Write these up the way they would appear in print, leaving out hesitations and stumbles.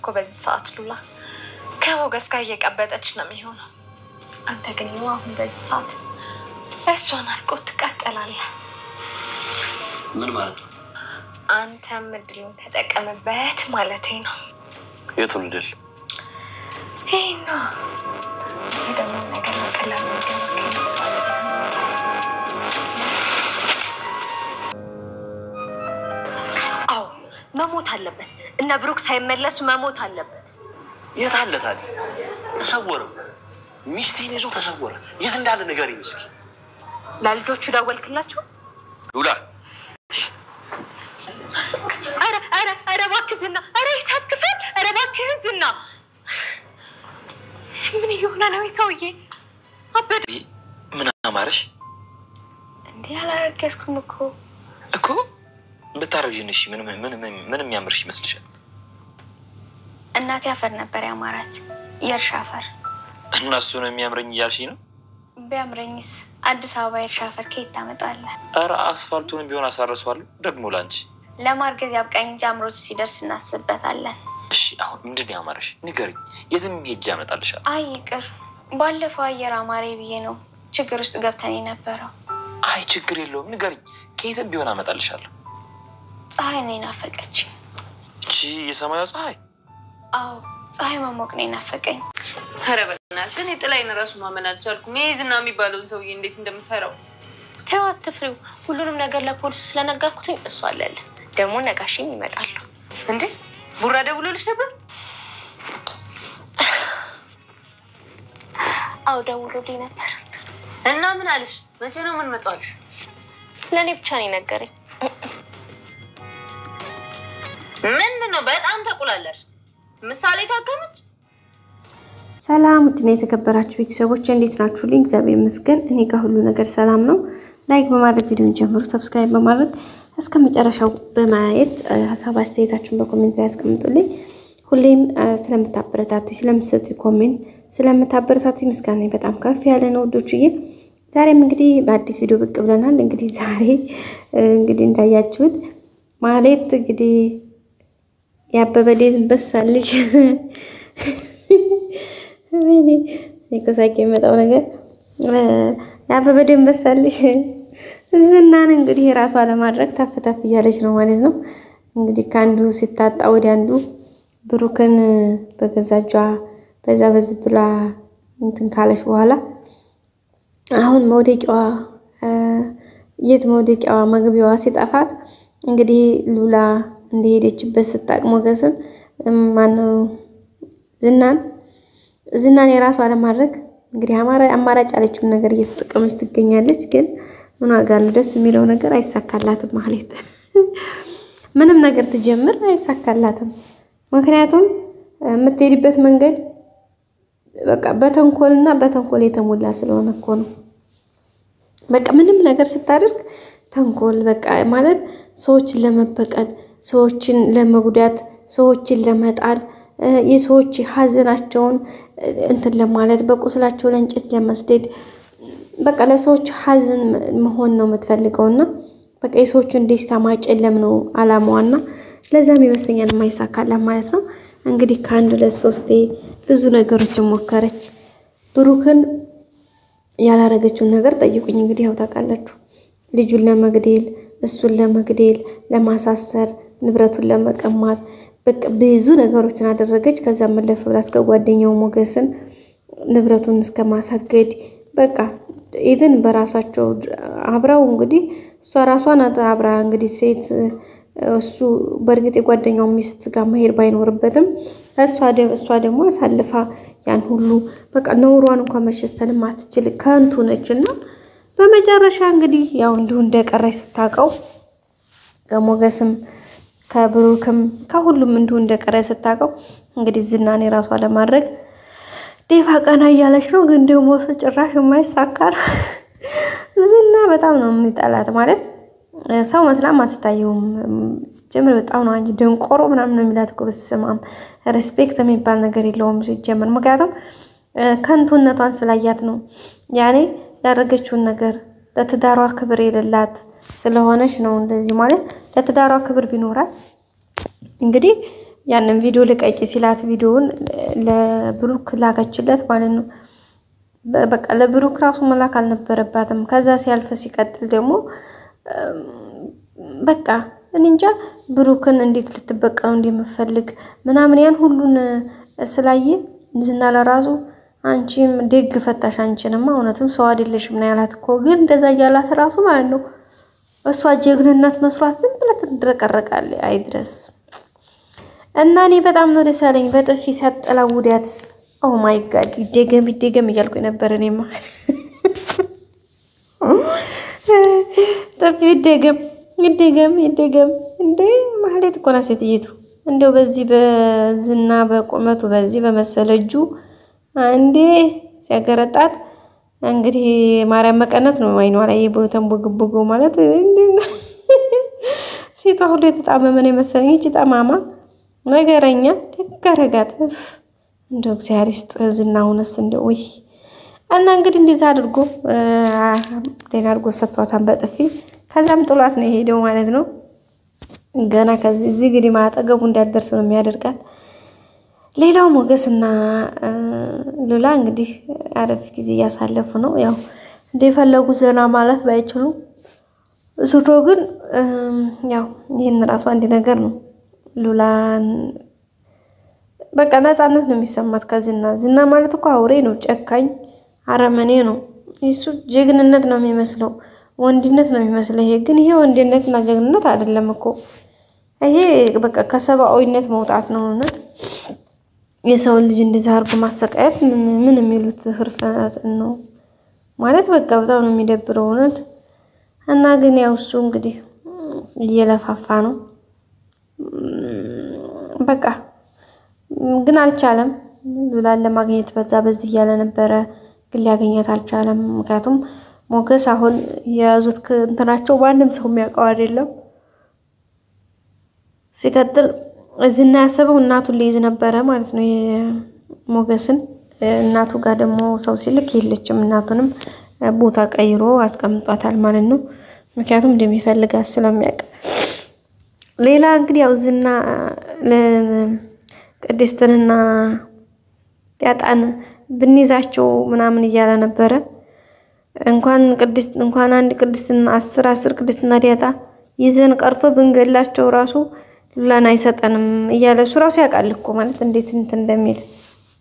እኮ በዚህ ሰዓት ሉላ ከሞገስ ጋር እየቀበጠች ነው የሚሆነው። አንተ ግን ይኸው አሁን በዚህ ሰዓት በእሷ ናፍቆት ትቃጠላለህ። ምን ማለት ነው? አንተም እድሉን ተጠቀምበት ማለቴ ነው። የቱን እድል? ይሄ ነው ደግሞ ነገር ቀላል ነገር መሞት አለበት እና ብሩክ ሳይመለስ መሞት አለበት። የት አለ ታዲያ? ተሰወረው። ሚስቴን ይዞ ተሰወረ። የት እንዳለ ንገሪኝ እስኪ። ለልጆቹ ደወልክላቸው? ሉላ ኧረ እባክህ ዝና፣ ኧረ ሂሳብ ክፈል፣ ኧረ እባክህ ዝና። ምን እየሆነ ነው ሰውዬ? አበደ። ምን አማረሽ እንዴ? አላረገዝኩም እኮ ብታረጅን እሺ ምንም ያምርሽ ይመስልሻል? እናቴ አፈር ነበር ያማራት፣ የእርሻ አፈር። እና እሱ ነው የሚያምረኝ እያልሽኝ ነው? ቢያምረኝስ አዲስ አበባ የእርሻ አፈር ከየት ታመጣለህ? ኧረ አስፋልቱንም ቢሆን አሳርሰዋለሁ ደግሞ ላንቺ። ለማርገዝ ያብቃኝ እንጂ አምሮት ሲደርስ እናስበታለን። እሺ አሁን ምንድን ነው ያማረሽ ንገሪኝ፣ የትም ሄጄ አመጣልሻለሁ። አይ ይቅር፣ ባለፈው አየር አማሬ ብዬ ነው ችግር ውስጥ ገብተን የነበረው። አይ ችግር የለውም ንገሪኝ፣ ከየትም ቢሆን አመጣልሻለሁ። ፀሐይ ነው ናፈቀችኝ። እቺ የሰማዩ ፀሐይ? አዎ ፀሐይ መሞቅ ነው ናፈቀኝ። ኧረ በእናትሽ እኔ ጥላዬን እራሱ ማመን አልቻልኩም። ዝና የሚባለውን ሰውዬ እንዴት እንደምፈራው። ተው አትፍሪው፣ ሁሉንም ነገር ለፖሊስ ስለነገርኩትኝ እሱ አለለ። ደግሞ ነጋሽም ይመጣሉ። እንዴ ቡራ ደውሎልሽ ነበር? አዎ ደውሎልኝ ነበር። እና ምን አለሽ? መቼ ነው ምን መጣልሽ? ለኔ ብቻ ነው ነገረኝ። ምንድነው በጣም ተቁላለሽ? ምሳሌ ታከመች? ሰላም ውድና የተከበራችሁ ቤተሰቦች እንዴት ናችሁልኝ? እግዚአብሔር ይመስገን እኔ ጋር ሁሉ ነገር ሰላም ነው። ላይክ በማድረግ ቪዲዮን ጀምሩ፣ ሰብስክራይብ በማድረግ እስከ መጨረሻው በማየት ሐሳብ አስተያየታችሁን በኮሜንት ላይ አስቀምጡልኝ። ሁሌም ስለምታበረታቱኝ ስለምትሰጡኝ ኮሜንት ስለምታበረታቱኝ ምስጋናዬ በጣም ከፍ ያለ ነው ውዶችዬ። ዛሬም እንግዲህ በአዲስ ቪዲዮ ብቅ ብለናል። እንግዲህ ዛሬ እንዳያችሁት ማለት እንግዲህ ያበበ ዴዝን በሳልሽ እኔ እኮሳቂ የመጣው ነገር ያበበ ዴዝን በሳልሽ ዝናን እንግዲህ ራሷ ለማድረግ ታፈታፍ እያለች ነው ማለት ነው። እንግዲህ ካንዱ ሲታጣ ወደ አንዱ ብሩክን በገዛጇ በዛ ብላ እንትን ካለች በኋላ አሁን መውደቂያዋ የት መውደቂያዋ መግቢያዋ ሲጠፋት እንግዲህ ሉላ እንደሄደችበት ስታቅ ሞገስን ማነው ዝናን የራሷ ለማድረግ እንግዲህ አማራጭ ያለችውን ነገር እየተጠቀመች ትገኛለች። ግን ምን ዋጋ ነው? ደስ የሚለው ነገር አይሳካላትም ማለት ምንም ነገር ትጀምር አይሳካላትም። ምክንያቱም የምትሄድበት መንገድ በቃ በተንኮልና በተንኮል የተሞላ ስለሆነ እኮ ነው። በቃ ምንም ነገር ስታደርግ ተንኮል በቃ ማለት ሰዎችን ለመበቀል፣ ሰዎችን ለመጉዳት፣ ሰዎችን ለመጣል፣ የሰዎች ሀዘናቸውን እንትን ለማለት በቁስላቸው ለእንጨት ለመስደድ በቃ ለሰዎች ሀዘን መሆን ነው የምትፈልገውና በቃ የሰዎችን ደስታ ማጨለም ነው አላማዋና ለዛም ይመስለኛል የማይሳካላት ማለት ነው። እንግዲህ ከአንድ ሁለት ሶስቴ ብዙ ነገሮችን ሞከረች። ብሩክን ያላረገችውን ነገር ጠይቁኝ። እንግዲህ ያው ታውቃላችሁ ልጁን ለመግደል እሱን ለመግደል ለማሳሰር ንብረቱን ለመቀማት በቃ ብዙ ነገሮችን አደረገች። ከዛ መለፈ ብላ እስከ ጓደኛው ሞገስን ንብረቱን እስከ ማሳገድ በቃ ኢቭን በራሳቸው አብራው እንግዲህ እሷ ራሷን አብራ እንግዲህ ሴት እሱ በርግጥ የጓደኛው ሚስት ጋር መሄድ ባይኖርበትም እሷ ደግሞ አሳልፋ ያን ሁሉ በቃ ነውሯን እንኳን መሸፈን ማትችል ከንቱ ነችና በመጨረሻ እንግዲህ ያው እንዲሁ እንደቀረች ስታቀው ከሞገስም ከብሩክም ከሁሉም እንዲሁ እንደቀረች ስታቀው እንግዲህ ዝናን የራሷ ለማድረግ ዴፋ ቀና እያለች ነው። ግን ደግሞ ጭራሽ የማይሳካር ዝና በጣም ነው የሚጠላት ማለት ሰው መስላም አትታየውም። ጀምር በጣም ነው እንጂ ደንቆሮ ምናምን ነው የሚላት እኮ በስማም ሪስፔክት የሚባል ነገር የለውም ሲጀምር። ምክንያቱም ከንቱነቷን ስላያት ነው ያኔ ያደረገችውን ነገር ለትዳሯ ክብር የሌላት ስለሆነች ነው እንደዚህ ማለት። ለትዳሯ ክብር ቢኖራት እንግዲህ ያንን ቪዲዮ ልቀቂ ሲላት ቪዲዮውን ለብሩክ ላከችለት ማለት ነው በቃ ለብሩክ ራሱ መላክ አልነበረባትም ከዛ ሲያልፍ ሲቀጥል ደግሞ በቃ እንንጃ ብሩክን እንዴት ልትበቀለው እንደምፈልግ ምናምን ያን ሁሉን ስላየ ዝና ለራሱ አንቺም ደግ ፈታሽ አንቺንማ እውነትም ሰው አይደለሽም ነው ያላት እኮ ግን እንደዛ ያላት ራሱ ማለት ነው እሷ ጀግንነት መስሏት ዝም ብላ ትድረቀረቃለች አይድረስ እና እኔ በጣም ነው ደስ ያለኝ በጥፊ ሲያጠላው ወዲያት ኦ ማይ ጋድ ይደገም እያልኩ ነበር እኔማ ጥፊ ይደገም እንዴ ማህሌት እኮ ናት ሴትይቱ እንደው በዚህ በዝና በቁመቱ በዚህ በመሰለጁ አንዴ ሲያገረጣት እንግዲህ ማርያም መቀነት ነው አይኗ ላይ ቦተንቦግቦጎ ማለት እንዴ ፊቷ ሁሉ የተጣመመ ነው መሰለኝ እቺ ጠማማ ነገረኛ ተከረጋት እንደው እግዚአብሔር ይስጥዝናውንስ እንደው ወይ እና እንግዲህ እንደዛ አድርጎ ደና አድርጎ ሰጥቷታን በጥፊ ከዛም ጥሏት ነው ሄደው ማለት ነው ገና ከዚህ እዚህ ግዲ ማጠገቡ እንዳደርስ ነው የሚያደርጋት ሌላው ሞገስና ሉላ እንግዲህ አረፍ ጊዜ ያሳለፉ ነው ያው እንደፈለጉ ዘና ማለት ባይችሉ እሱቶ ግን ያው ይሄን ራሱ አንድ ነገር ነው ሉላን በቃ ነፃነት ነው የሚሰማት ከዝና ማለት እኮ አውሬ ነው ጨካኝ አረመኔ ነው እሱ ጀግንነት ነው የሚመስለው ወንድነት ነው የሚመስለው ይሄ ግን ይሄ ወንድነትና ጀግንነት አይደለም እኮ ይሄ በቃ ከሰባዊነት መውጣት ነው ነው የሰው ልጅ እንደዛ አርጎ ማሰቃየት ምን የሚሉት ህርፈት ነው ማለት በቃ በጣም ነው የሚደብረው እውነት እና ግን ያው እሱ እንግዲህ እየለፋፋ ነው በቃ ግን አልቻለም ሉላን ለማግኘት በዚህ ያለ ነበር ግን ሊያገኛት አልቻለም ምክንያቱም ሞገስ አሁን የያዙት እንትናቸው ማንም ሰው የሚያውቀው አይደለም ሲቀጥል እዚህና ያሰበው እናቱን ሊይዝ ነበር ማለት ነው ሞገስን እናቱ ጋር ደግሞ ሰው ሲልክ ይልችም እናቱንም ቦታ ቀይሮ አስቀምጧታል ማለት ነው ምክንያቱም እንደሚፈልጋት ስለሚያውቅ ሌላ እንግዲህ ያው ዝና ቅድስትና ያጣን ብንይዛቸው ምናምን ይያለ ነበር እንኳን አንድ ቅድስትና 10 ቅድስትና ዲያጣ ይዘን ቀርቶ ብንገላቸው ራሱ ሉላን አይሰጠንም ይያለ ሱ ራሱ ያቃል እኮ ማለት እንዴት እንደሚል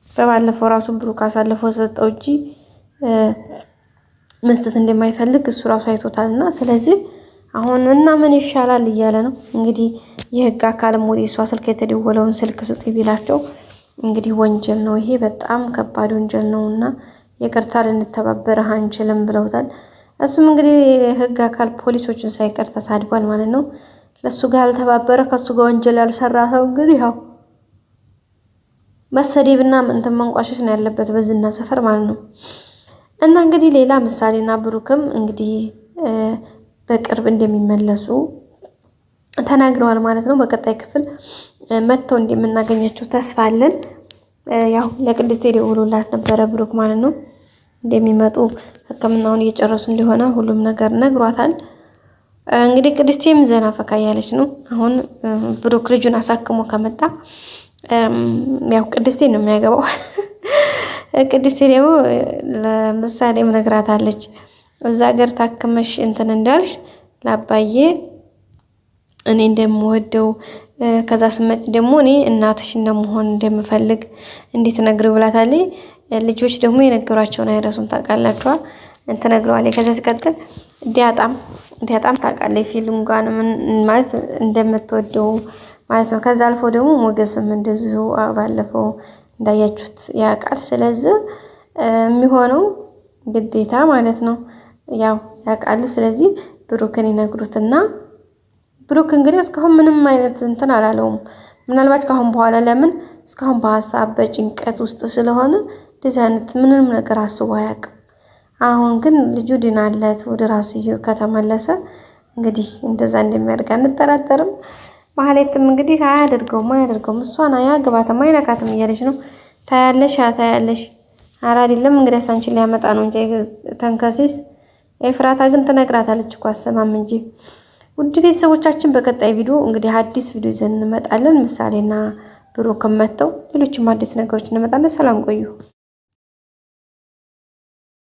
በባለፈው ራሱ ብሩክ አሳልፎ ሰጠው እንጂ መስጠት እንደማይፈልግ እሱ ራሱ አይቶታልና ስለዚህ አሁን እና ምን ይሻላል ይያለ ነው እንግዲህ የህግ አካልም ወደ እሷ ስልክ የተደወለውን ስልክ ስጥ ቢላቸው እንግዲህ ወንጀል ነው ይሄ በጣም ከባድ ወንጀል ነውና የቅርታ ልንተባበረህ አንችልም ብለውታል እሱም እንግዲህ ህግ አካል ፖሊሶችን ሳይቀር ተሳድቧል ማለት ነው ለሱ ጋር አልተባበረ ከሱ ጋር ወንጀል ያልሰራ ሰው እንግዲህ ያው መሰደብና እንትን መንቋሸሽ ነው ያለበት በዝና ሰፈር ማለት ነው እና እንግዲህ ሌላ ምሳሌና ብሩክም እንግዲህ በቅርብ እንደሚመለሱ ተናግረዋል ማለት ነው በቀጣይ ክፍል መተው እንደምናገኛቸው ተስፋ አለን ያው ለቅድስት ደውሎላት ነበር ብሩክ ማለት ነው እንደሚመጡ ህክምናውን እየጨረሱ እንደሆነ ሁሉም ነገር ነግሯታል እንግዲህ ቅድስቴም ዘና ፈካ ያለች ነው አሁን ብሩክ ልጁን አሳክሞ ከመጣ ያው ቅድስቴ ነው የሚያገባው ቅድስቴ ደግሞ ለምሳሌም ነግራታለች እዛ ሀገር ታከመሽ እንትን እንዳልሽ ለአባዬ እኔ እንደምወደው ከዛ ስመጭ ደግሞ እኔ እናትሽ እንደምሆን እንደምፈልግ እንዴት ነግረው ብላታለች ልጆች ደግሞ የነገሯቸውን አይረሱም ታቃላችኋ እንት ነግረዋለች ከዛ ሲቀጥል ዲያጣም ታቃለች ፊልም ጋር ማለት እንደምትወደው ማለት ነው ከዛ አልፎ ደግሞ ሞገስም እንደዚሁ ባለፈው እንዳያችሁት ያቃል ስለዚህ የሚሆነው ግዴታ ማለት ነው ያው ያቃል ስለዚህ ብሩክን ይነግሩትና ብሩክ እንግዲህ እስካሁን ምንም አይነት እንትን አላለውም ምናልባት ካሁን በኋላ ለምን እስካሁን በሐሳብ በጭንቀት ውስጥ ስለሆነ ደዛነት ምንም ነገር አስቦ አያውቅም አሁን ግን ልጁ ድናለት ወደ ራሱ ከተመለሰ እንግዲህ እንደዛ እንደሚያደርግ አንጠራጠርም ማህሌትም እንግዲህ አያደርገውም እሷን አያግባትም አይነካትም እያለች ነው ታያለሽ አራ አይደለም እንግዲህ ሳንቺን ሊያመጣ ነው እንጂ ተንከሲስ ኤፍራታ ግን ተነግራታለች እኮ አሰማም እንጂ ውድ ቤተሰቦቻችን በቀጣይ ቪዲዮ እንግዲህ አዲስ ቪዲዮ ይዘን እንመጣለን ምሳሌና ብሩክም መተው ሌሎችም አዲስ ነገሮች እንመጣለን። ሰላም ቆዩ።